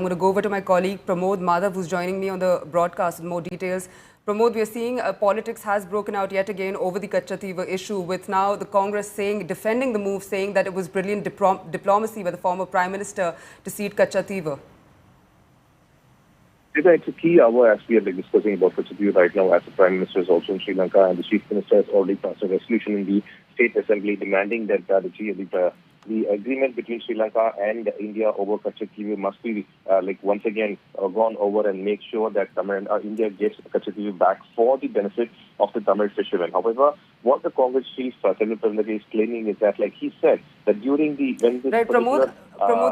going to go over to my colleague Pramod Madhav, who's joining me on the broadcast with more details. Pramod, we are seeing politics has broken out yet again over the Katchatheevu issue, with now the Congress defending the move, saying that it was brilliant diplomacy by the former Prime Minister to cede Katchatheevu. It's a key hour as we are discussing about Katchatheevu right now, as the Prime Minister is also in Sri Lanka, and the Chief Minister has already passed a resolution in the State Assembly demanding that the agreement between Sri Lanka and India over Katchatheevu must be once again gone over and make sure that India gets Katchatheevu back for the benefit of the Tamil fishermen. However, what the Congress chief, Senator Pramod, is claiming is that, like he said, that during the Pramod,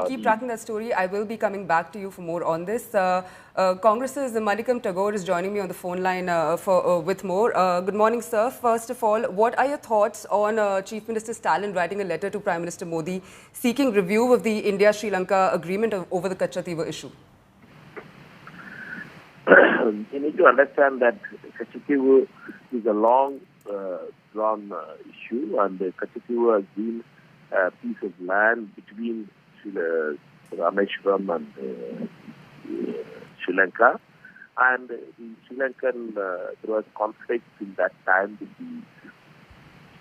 keep tracking that story. I will be coming back to you for more on this. Congress's Manikam Tagore is joining me on the phone line with more. Good morning, sir. First of all, what are your thoughts on Chief Minister Stalin writing a letter to Prime Minister Modi seeking review of the India-Sri Lanka agreement over the Katchatheevu issue? You need to understand that Katchatheevu is a long-drawn issue, and Katchatheevu has been a piece of land between Rameshwaram and Sri Lanka. And the Sri Lankan, there was conflict in that time with the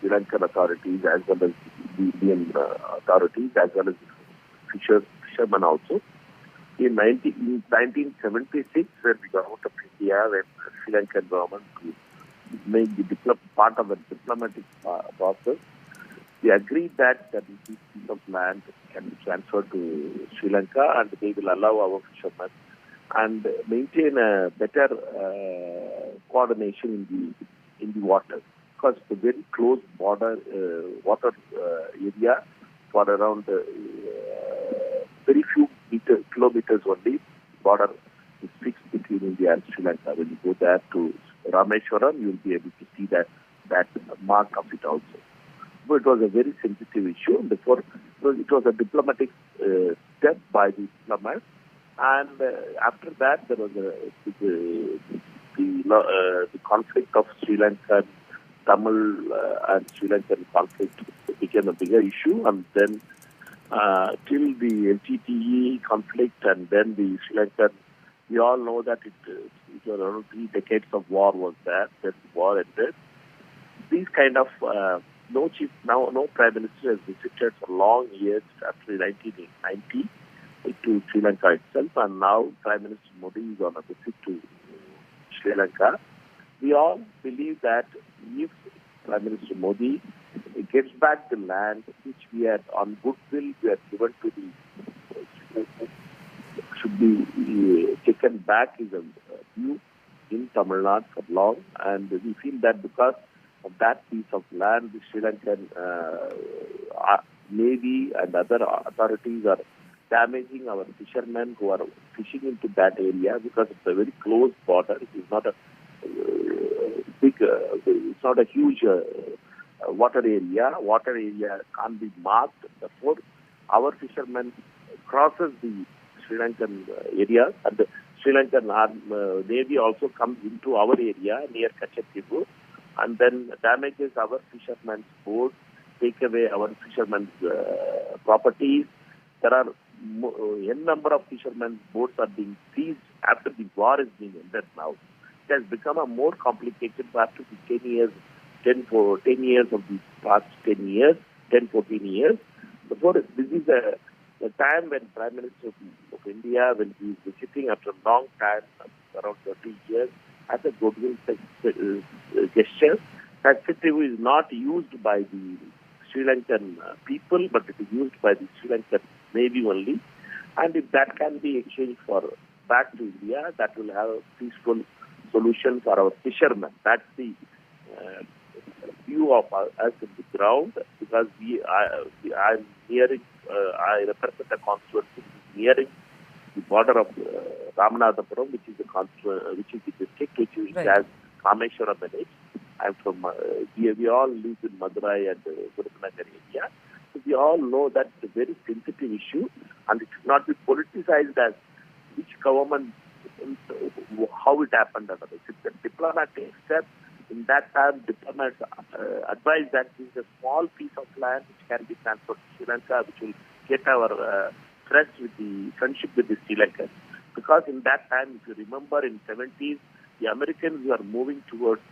Sri Lankan authorities as well as the Indian authorities, as well as the fishermen also. In 1976, when the government of India, when the Sri Lankan government made the part of the diplomatic process, they agreed that this piece of land can be transferred to Sri Lanka, and they will allow our fishermen and maintain a better coordination in the water, because it's a very close border water area for around very few kilometers only. Border is fixed between India and Sri Lanka. When you go there to Rameshwaram, you will be able to see that mark of it also. But it was a very sensitive issue, and therefore it was a diplomatic step by the diplomats. And after that, there was the conflict of Sri Lankan Tamil and Sri Lankan conflict became a bigger issue, and then till the LTTE conflict, and then the Sri Lankan, we all know that it was around 3 decades of war was there. Then the war ended. These kind of no Prime Minister has visited for long years after 1990 to Sri Lanka itself, and now Prime Minister Modi is on a visit to Sri Lanka. We all believe that if Prime Minister Modi gets back the land which we had on goodwill we had given to the should be taken back is a view in Tamil Nadu for long, and we feel that because of that piece of land, the Sri Lankan Navy and other authorities are damaging our fishermen who are fishing into that area, because it's a very close border. It is not a big, it's not a huge water area. Water area can't be marked. Therefore, our fishermen crosses the Sri Lankan area, and the Sri Lankan Navy also comes into our area near Katchatheevu, and then damages our fishermen's boats, take away our fishermen's properties. There are n number of fishermen's boats are being seized after the war is being ended now. It has become a more complicated after the 10 years of the past 10, 14 years. Therefore, this is a time when Prime Minister of India will be visiting after a long time, around 30 years, as a goodwill gesture. Katchatheevu is not used by the Sri Lankan people, but it is used by the Sri Lankan Navy only. And if that can be exchanged back to India, that will have a peaceful solution for our fishermen. That's the view of us in the ground, because I'm nearing, I represent a constituency nearing the border of Ramanathapuram, which is the district which has Rameshwaram in it. I'm from, we all live in Madurai and Gurukanagar area. So we all know that it's a very sensitive issue, and it should not be politicized as which government, how it happened. It's a diplomatic step. In that time, diplomats advised that this is a small piece of land which can be transferred to Sri Lanka, which will get our friendship with the Sri Lanka. because in that time, if you remember, in 70s, the Americans were moving towards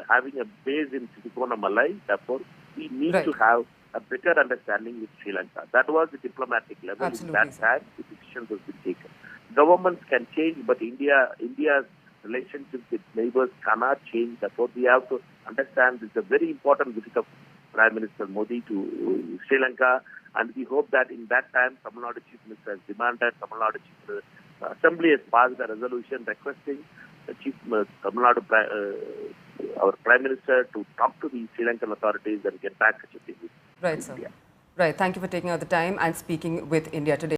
having a base in Malai. Therefore, we need to have a better understanding with Sri Lanka. That was the diplomatic level. Absolutely, in that time, the decisions have been taken. Governments can change, but India's relationship with neighbors cannot change. Therefore, we have to understand this is a very important visit of Prime Minister Modi to Sri Lanka, and we hope that in that time, Tamil Nadu Chief Minister has demanded, Tamil Nadu Chief Assembly has passed a resolution requesting the Tamil Nadu our Prime Minister to talk to the Sri Lankan authorities and get back Katchatheevu. Right, sir. Right. Thank you for taking out the time and speaking with India Today.